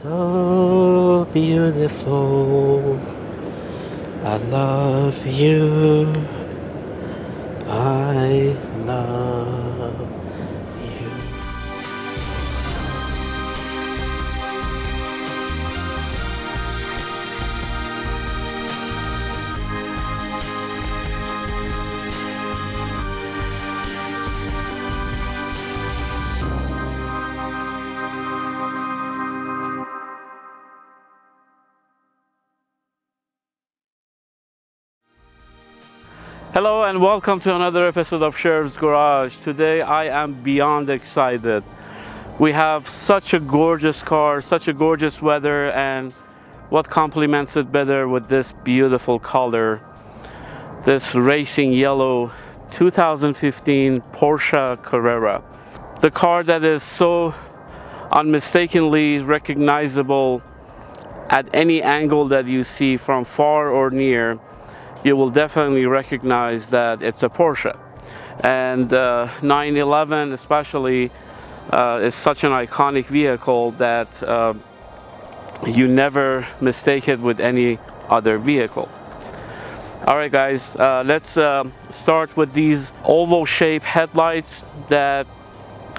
so beautiful. I love you. I love you. Hello and welcome to another episode of Sheriff's Garage. Today I am beyond excited. We have such a gorgeous car, such a gorgeous weather, and what complements it better with this beautiful color. This racing yellow 2015 Porsche Carrera. The car that is so unmistakably recognizable at any angle that you see from far or near. You will definitely recognize that it's a Porsche. And 911 especially is such an iconic vehicle that you never mistake it with any other vehicle. Alright guys, let's start with these oval shaped headlights that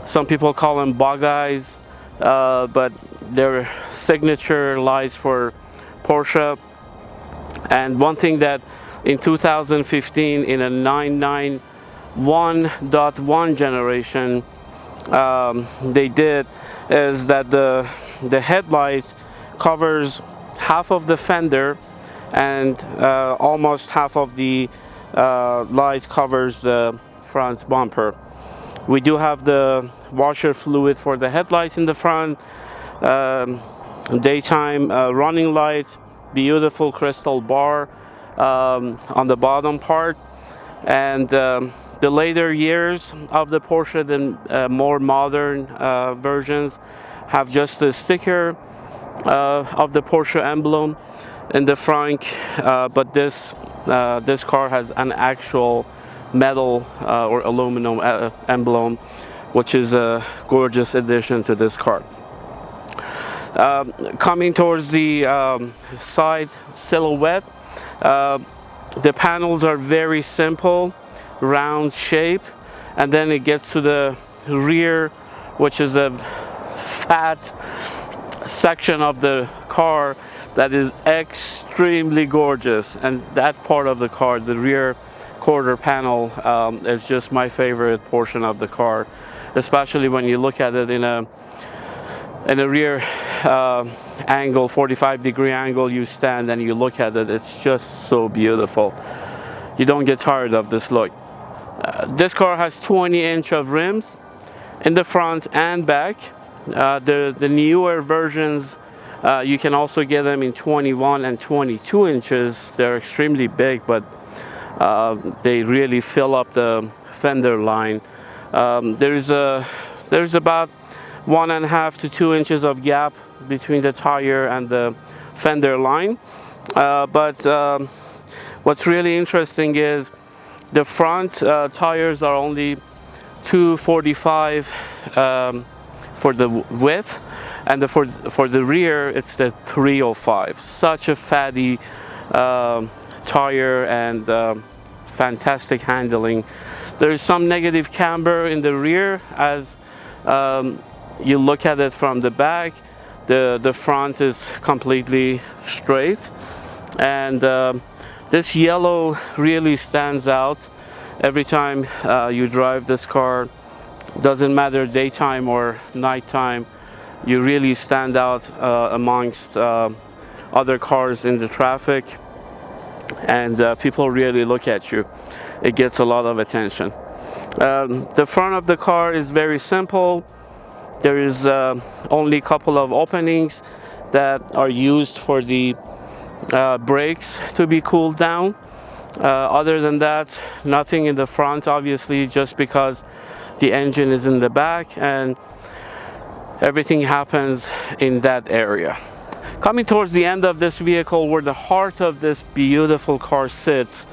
some people call them bug eyes, but they're signature lights for Porsche. And one thing that in 2015 in a 991.1 generation they did is that the headlight covers half of the fender and almost half of the light covers the front bumper. We do have the washer fluid for the headlight in the front, daytime running lights, beautiful crystal bar on the bottom part, and the later years of the Porsche, the more modern versions, have just the sticker of the Porsche emblem in the front, but this car has an actual metal or aluminum emblem, which is a gorgeous addition to this car. Coming towards the side silhouette, the panels are very simple, round shape, and then it gets to the rear, which is a fat section of the car that is extremely gorgeous. And that part of the car, the rear quarter panel, is just my favorite portion of the car, especially when you look at it in a rear angle, 45-degree angle. You stand and you look at it, it's just so beautiful. You don't get tired of this look. This car has 20-inch of rims in the front and back. The newer versions, you can also get them in 21 and 22 inches. They're extremely big, but they really fill up the fender line. There's about 1.5 to 2 inches of gap between the tire and the fender line, but what's really interesting is the front tires are only 245 for the width, and for the rear it's the 305. Such a fatty tire and fantastic handling. There is some negative camber in the rear as you look at it from the back. The front is completely straight, and this yellow really stands out every time you drive this car. Doesn't matter daytime or nighttime, you really stand out amongst other cars in the traffic, and people really look at you. It gets a lot of attention. The front of the car is very simple. There is only a couple of openings that are used for the brakes to be cooled down. Other than that, nothing in the front, obviously, just because the engine is in the back and everything happens in that area. Coming towards the end of this vehicle, where the heart of this beautiful car sits,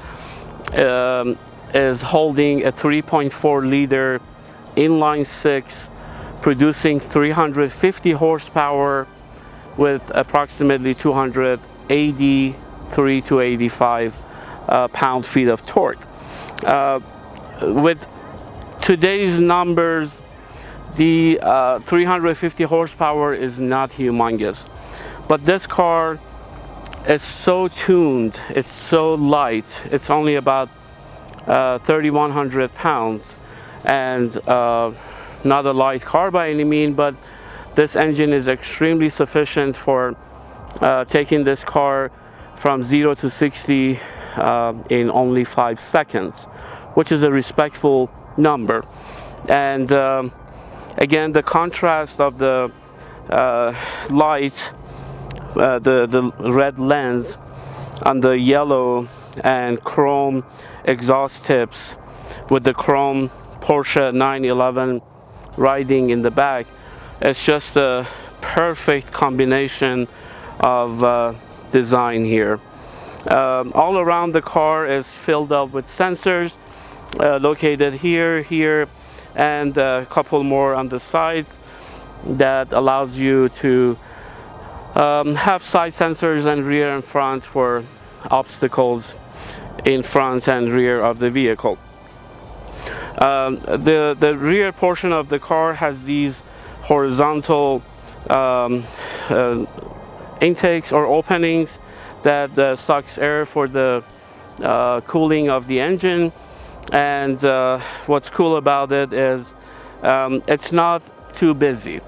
is holding a 3.4 liter inline six, producing 350 horsepower with approximately 283 to 85 pound-feet of torque. With today's numbers, the 350 horsepower is not humongous, but this car is so tuned, it's so light, it's only about 3,100 pounds, and not a light car by any means, but this engine is extremely sufficient for taking this car from 0 to 60 in only 5 seconds, which is a respectful number. And again, the contrast of the light, the red lens on the yellow and chrome exhaust tips with the chrome Porsche 911 riding in the back, it's just a perfect combination of design here. All around the car is filled up with sensors located here, and a couple more on the sides that allows you to have side sensors and rear and front for obstacles in front and rear of the vehicle. The rear portion of the car has these horizontal intakes or openings that sucks air for the cooling of the engine. And what's cool about it is it's not too busy.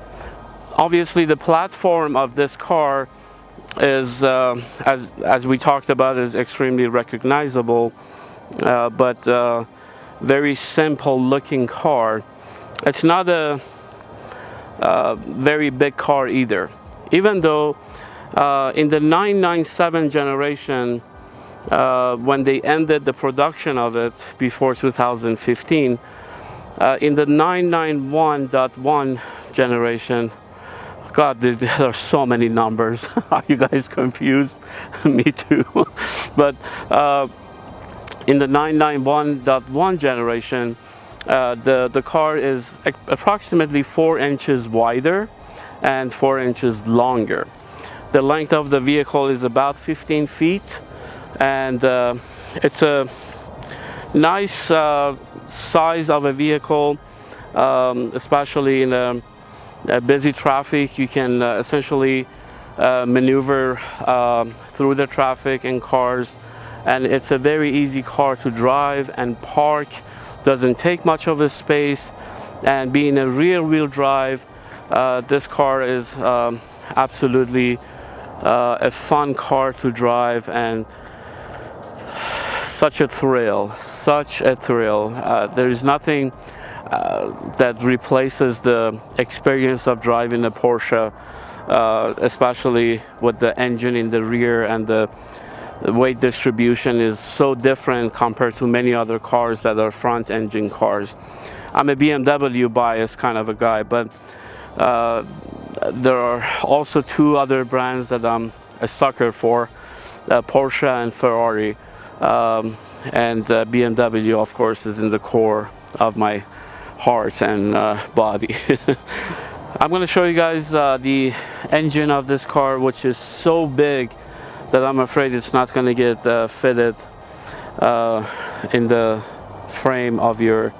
Obviously, the platform of this car is, as we talked about, is extremely recognizable, but very simple looking car. It's not a very big car either, even though in the 997 generation, when they ended the production of it before 2015, in the 991.1 generation, God, there are so many numbers. Are you guys confused? Me too. But in the 991.1 generation, the car is approximately 4 inches wider and 4 inches longer. The length of the vehicle is about 15 feet, and it's a nice size of a vehicle, especially in a busy traffic. You can essentially maneuver through the traffic and cars, and it's a very easy car to drive and park. Doesn't take much of a space, and being a rear-wheel drive, this car is absolutely a fun car to drive, and such a thrill, there is nothing that replaces the experience of driving a Porsche, especially with the engine in the rear, and the weight distribution is so different compared to many other cars that are front engine cars. I'm a BMW biased kind of a guy, but there are also 2 other brands that I'm a sucker for, Porsche and Ferrari, and BMW of course is in the core of my heart and body. I'm going to show you guys the engine of this car, which is so big that I'm afraid it's not going to get fitted in the frame of your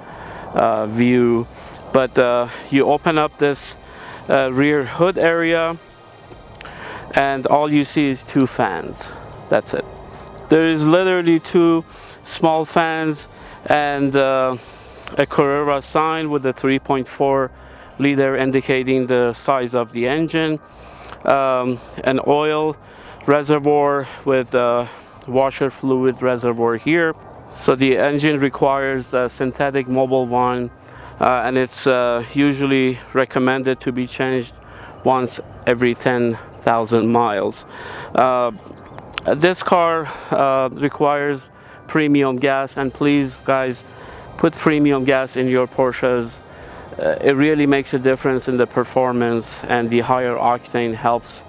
view. But you open up this rear hood area, and all you see is 2 fans. That's it. There is literally 2 small fans and a Carrera sign with a 3.4 liter indicating the size of the engine, an oil reservoir with a washer fluid reservoir here. So the engine requires a synthetic Mobil 1, and it's usually recommended to be changed once every 10,000 miles. This car requires premium gas, and please guys, put premium gas in your Porsches. It really makes a difference in the performance, and the higher octane helps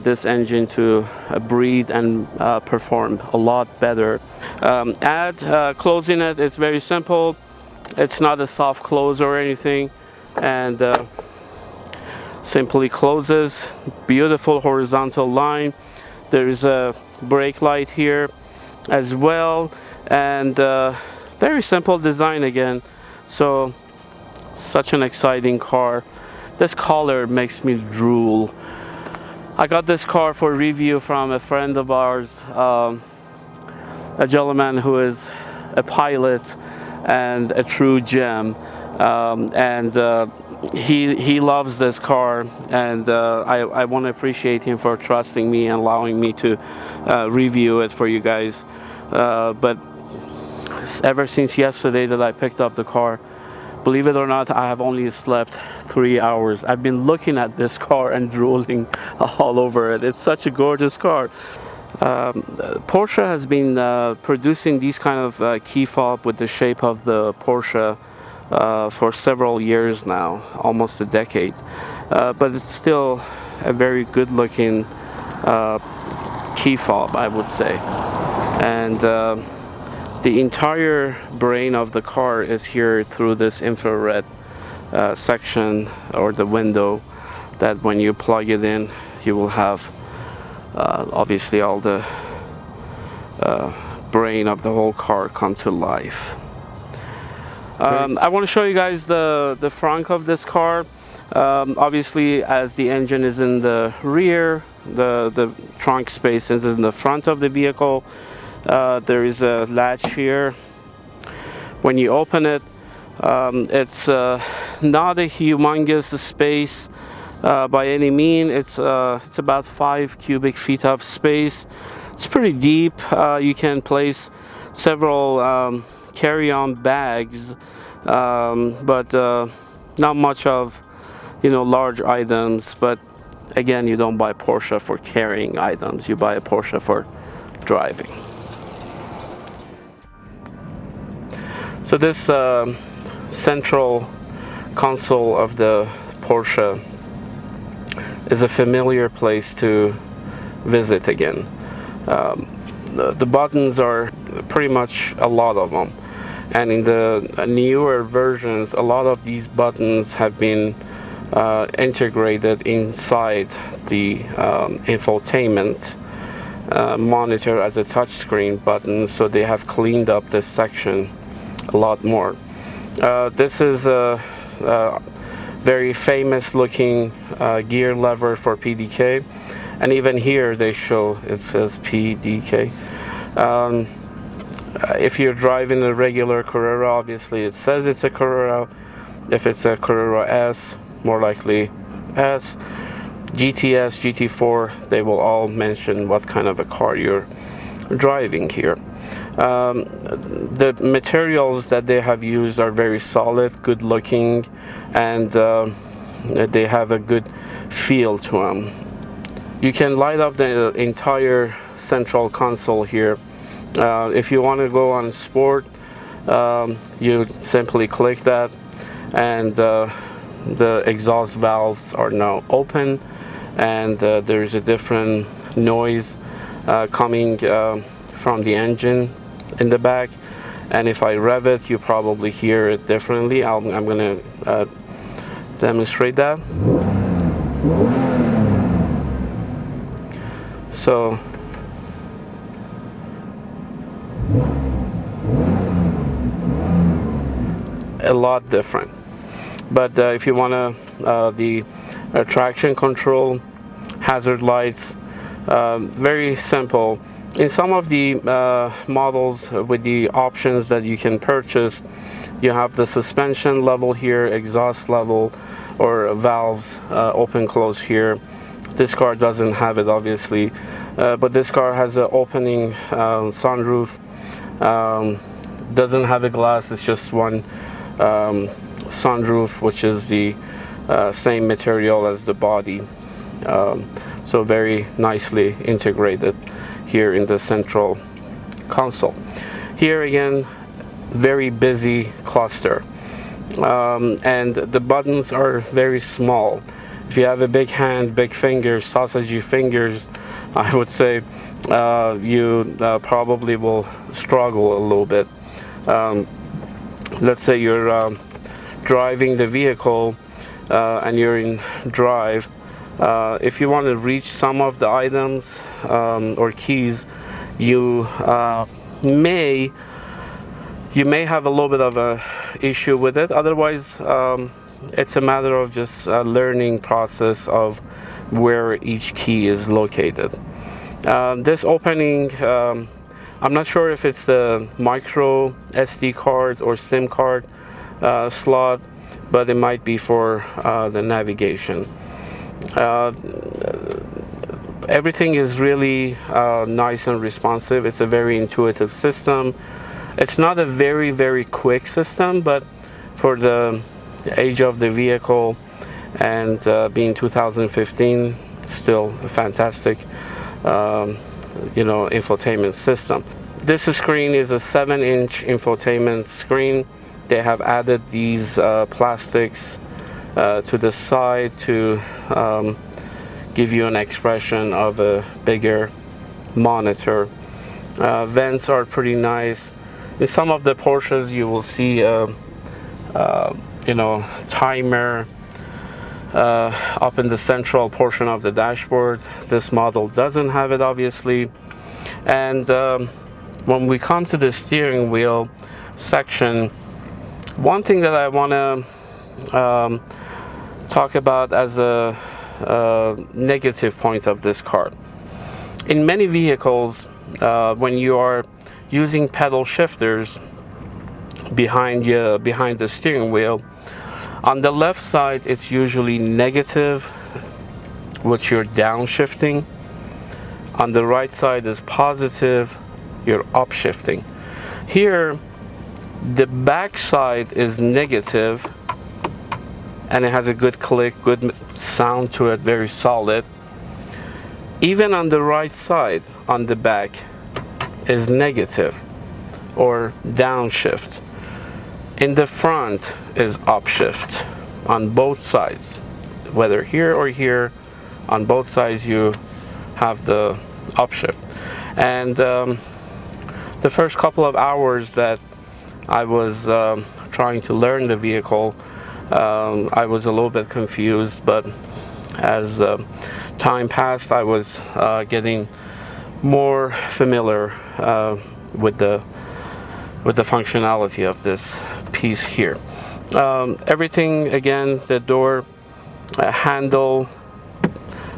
this engine to breathe and perform a lot better. Closing it, it's very simple. It's not a soft close or anything, and simply closes. Beautiful horizontal line. There's a brake light here as well, and very simple design again. So such an exciting car. This color makes me drool. I got this car for review from a friend of ours, a gentleman who is a pilot and a true gem, and he loves this car, and I want to appreciate him for trusting me and allowing me to review it for you guys. But ever since yesterday that I picked up the car, believe it or not, I have only slept 3 hours. I've been looking at this car and drooling all over it. It's such a gorgeous car. Porsche has been producing these kind of key fob with the shape of the Porsche for several years now, almost a decade. But it's still a very good looking key fob, I would say. And the entire brain of the car is here through this infrared section, or the window, that when you plug it in, you will have obviously all the brain of the whole car come to life. I want to show you guys the front of this car. Obviously, as the engine is in the rear, the trunk space is in the front of the vehicle. There is a latch here. When you open it, it's not a humongous space by any mean. It's about 5 cubic feet of space. It's pretty deep. You can place several carry-on bags, but not much of, large items. But again, you don't buy Porsche for carrying items. You buy a Porsche for driving. So this central console of the Porsche is a familiar place to visit again. The buttons are pretty much a lot of them, and in the newer versions, a lot of these buttons have been integrated inside the infotainment monitor as a touchscreen button, so they have cleaned up this section a lot more. This is a very famous looking gear lever for PDK, and even here they show it says PDK. If you're driving a regular Carrera, obviously it says it's a Carrera. If it's a Carrera S, more likely S. GTS, GT4, they will all mention what kind of a car you're driving here. The materials that they have used are very solid, good looking, and they have a good feel to them. You can light up the entire central console here. If you want to go on sport, you simply click that, and the exhaust valves are now open, and there's a different noise coming from the engine in the back. And if I rev it, you probably hear it differently. I'm going to demonstrate that. So a lot different. But if you want to the traction control, hazard lights, very simple. In some of the models with the options that you can purchase, you have the suspension level here, exhaust level, or valves open close here. This car doesn't have it, obviously, but this car has an opening sunroof. Doesn't have a glass, it's just one sunroof, which is the same material as the body. So very nicely integrated here in the central console. Here again, very busy cluster, and the buttons are very small. If you have a big hand, big fingers, sausagey fingers, I would say you probably will struggle a little bit. Let's say you're driving the vehicle and you're in drive, if you want to reach some of the items or keys, you may have a little bit of a issue with it. Otherwise, it's a matter of just a learning process of where each key is located. This opening, I'm not sure if it's the micro SD card or SIM card slot, but it might be for the navigation. Everything is really nice and responsive. It's a very intuitive system. It's not a very quick system, but for the age of the vehicle and being 2015, still a fantastic infotainment system. This screen is a 7-inch infotainment screen. They have added these plastics to the side to give you an expression of a bigger monitor. Vents are pretty nice. In some of the Porsches, you will see timer up in the central portion of the dashboard. This model doesn't have it, obviously. And when we come to the steering wheel section, one thing that I want to talk about as a negative point of this car. In many vehicles, when you are using pedal shifters behind the steering wheel, on the left side it's usually negative, which you're downshifting. On the right side is positive, you're upshifting. Here, the back side is negative, and it has a good click, good sound to it, very solid. Even on the right side, on the back, is negative or downshift. In the front is upshift on both sides. Whether here or here, on both sides you have the upshift. And the first couple of hours that I was trying to learn the vehicle, I was a little bit confused, but as time passed, I was getting more familiar with the functionality of this piece here. Everything, again, the door handle,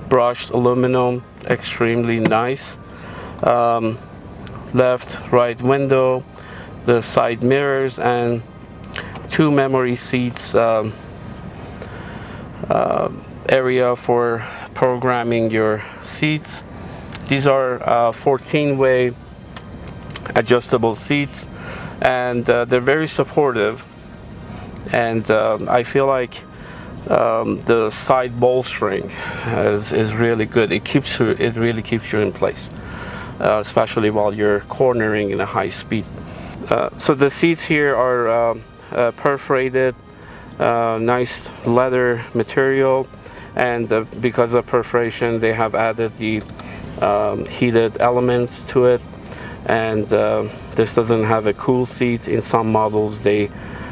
brushed aluminum, extremely nice. Left, right window, the side mirrors, and 2 memory seats area for programming your seats. These are 14-way adjustable seats, and they're very supportive, and I feel like the side bolstering is really good. It really keeps you in place, especially while you're cornering in a high speed. So the seats here are perforated, nice leather material, and because of perforation, they have added the heated elements to it. And this doesn't have a cool seat. In some models, they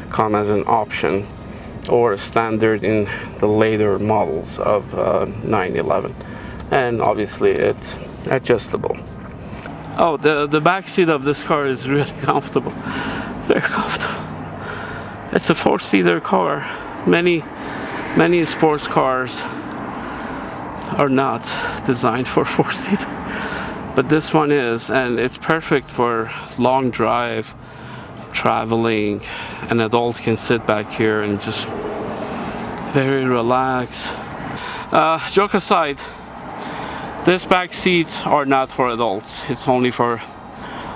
come as an option or a standard in the later models of 911, and obviously it's adjustable. Oh, the back seat of this car is really comfortable, very comfortable. It's a 4-seater car. Many sports cars are not designed for 4-seater, but this one is, and it's perfect for long drive, traveling. An adult can sit back here and just very relaxed. Joke aside, this back seats are not for adults. It's only for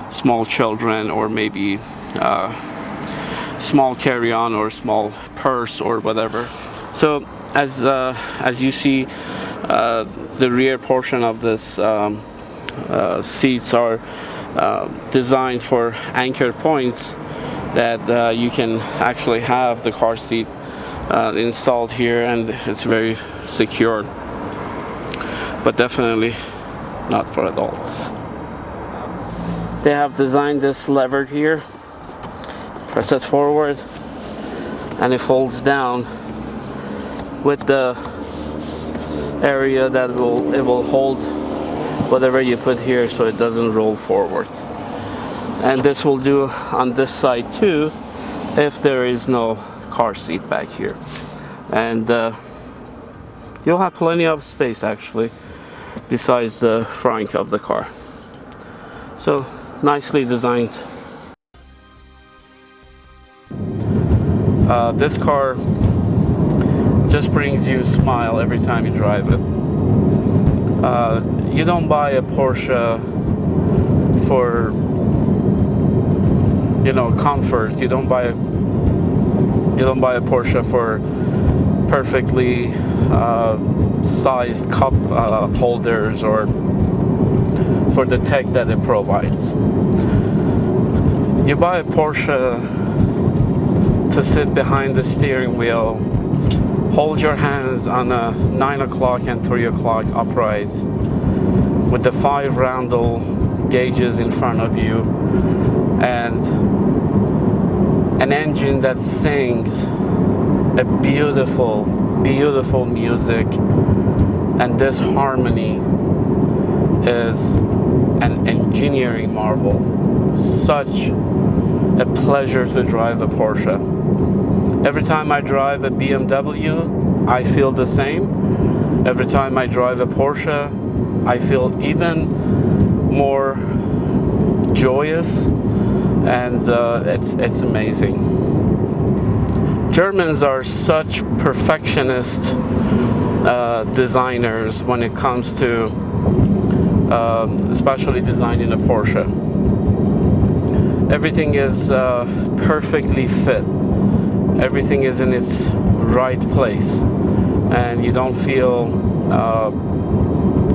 small children, or maybe small carry-on or small purse or whatever. So as you see, the rear portion of this seats are designed for anchor points that you can actually have the car seat installed here, and it's very secure, but definitely not for adults. They have designed this lever here. Press it forward and it folds down with the area that it will hold whatever you put here so it doesn't roll forward. And this will do on this side too if there is no car seat back here. And you'll have plenty of space actually besides the front of the car. So nicely designed. This car just brings you a smile every time you drive it. You don't buy a Porsche for, you know, comfort. You don't buy a Porsche for perfectly sized cup holders or for the tech that it provides. You buy a Porsche to sit behind the steering wheel, hold your hands on a 9 o'clock and 3 o'clock upright with the 5 roundel gauges in front of you and an engine that sings a beautiful, beautiful music. And this harmony is an engineering marvel. Such a pleasure to drive a Porsche. Every time I drive a BMW, I feel the same. Every time I drive a Porsche, I feel even more joyous, and it's amazing. Germans are such perfectionist designers when it comes to especially designing a Porsche. Everything is perfectly fit. Everything is in its right place, and you don't feel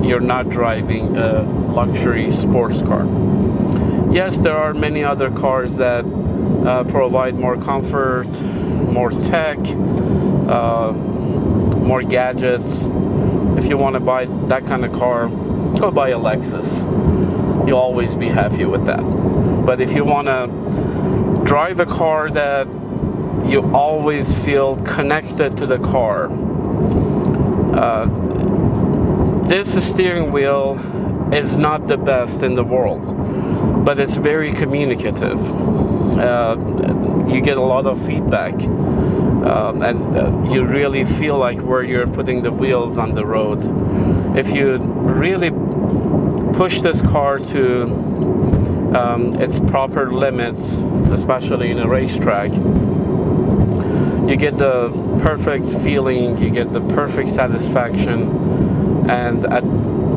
you're not driving a luxury sports car. Yes, there are many other cars that provide more comfort, more tech, more gadgets. If you want to buy that kind of car, go buy a Lexus. You'll always be happy with that. But if you want to drive a car that you always feel connected to the car, this steering wheel is not the best in the world, but it's very communicative. You get a lot of feedback, and you really feel like where you're putting the wheels on the road. If you really push this car to its proper limits, especially in a racetrack, you get the perfect feeling, you get the perfect satisfaction, and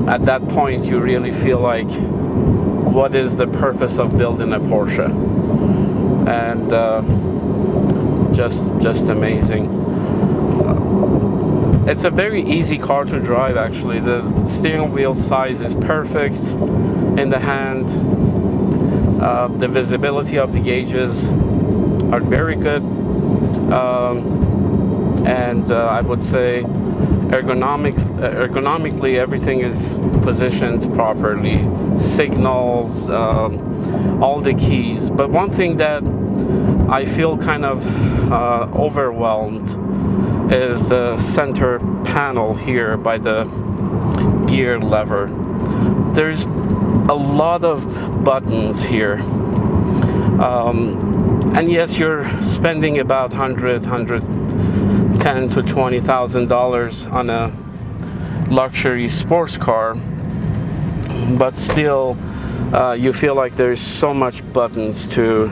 at that point you really feel like, what is the purpose of building a Porsche? And just amazing. It's a very easy car to drive actually. The steering wheel size is perfect in the hand. The visibility of the gauges are very good. And I would say ergonomically everything is positioned properly. Signals, all the keys. But one thing that I feel kind of overwhelmed is the center panel here by the gear lever. There's a lot of buttons here. And yes, you're spending about $110,000 to $20,000 on a luxury sports car, but still, you feel like there's so much buttons to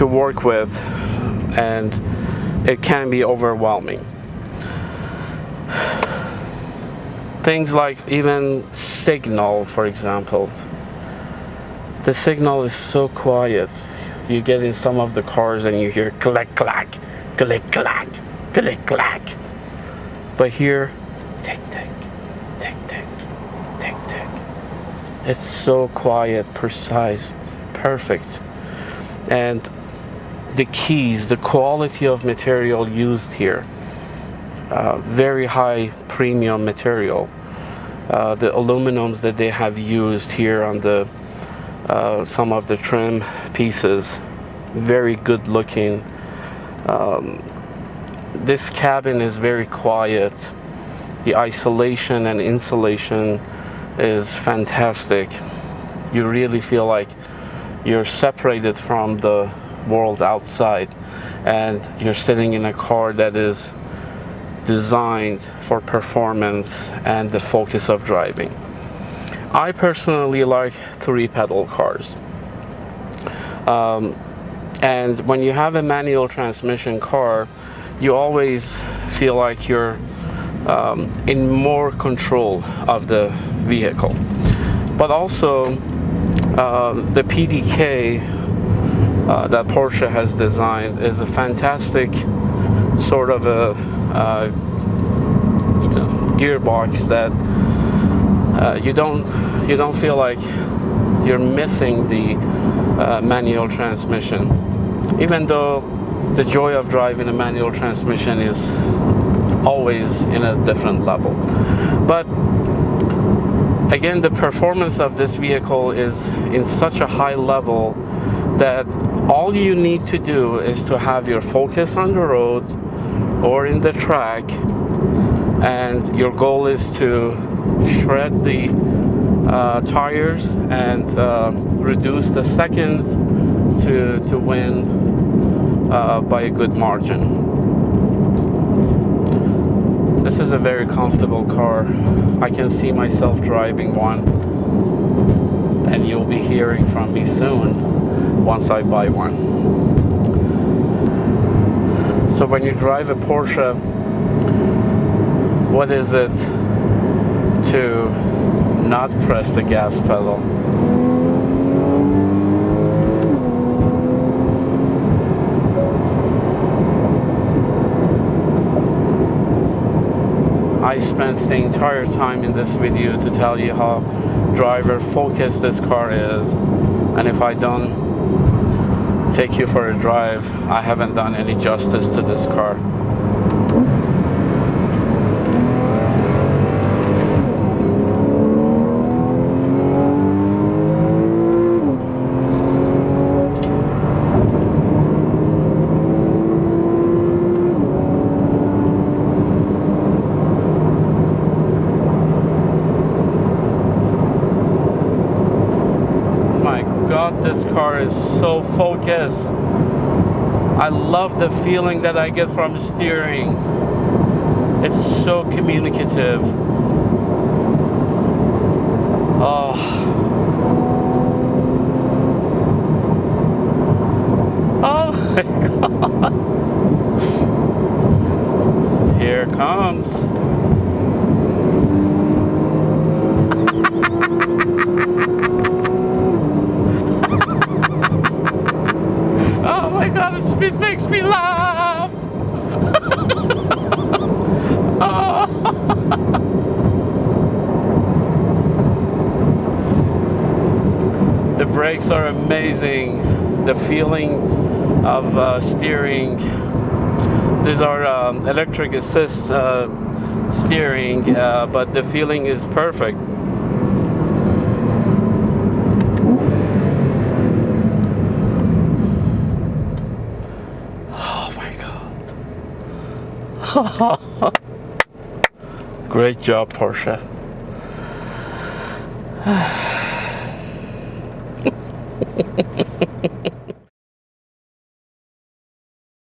work with, and it can be overwhelming. Things like even signal, for example. The signal is so quiet. You get in some of the cars and you hear click clack, click clack, click clack. But here, tick tick, tick tick, tick tick. It's so quiet, precise, perfect. And the keys, the quality of material used here, very high premium material. The aluminums that they have used here on the some of the trim pieces, very good looking. this cabin is very quiet. The isolation and insulation is fantastic. You really feel like you're separated from the world outside, and you're sitting in a car that is designed for performance and the focus of driving. I personally like 3-pedal cars. And when you have a manual transmission car, you always feel like you're in more control of the vehicle. But also, the PDK that Porsche has designed is a fantastic sort of a gearbox that you don't feel like you're missing the manual transmission, even though the joy of driving a manual transmission is always in a different level. But again, the performance of this vehicle is in such a high level that all you need to do is to have your focus on the road or in the track, and your goal is to shred the tires and reduce the seconds to win by a good margin. This is a very comfortable car. I can see myself driving one, and you'll be hearing from me soon once I buy one. So when you drive a Porsche, what is it to not press the gas pedal? I spent the entire time in this video to tell you how driver focused this car is, and if I don't take you for a drive, I haven't done any justice to this car. This car is so focused. I love the feeling that I get from steering. It's so communicative. Oh. Oh my God. Here it comes. Oh my God, it makes me laugh. Oh. The brakes are amazing. The feeling of steering. These are electric assist steering, but the feeling is perfect. Great job, Porsche.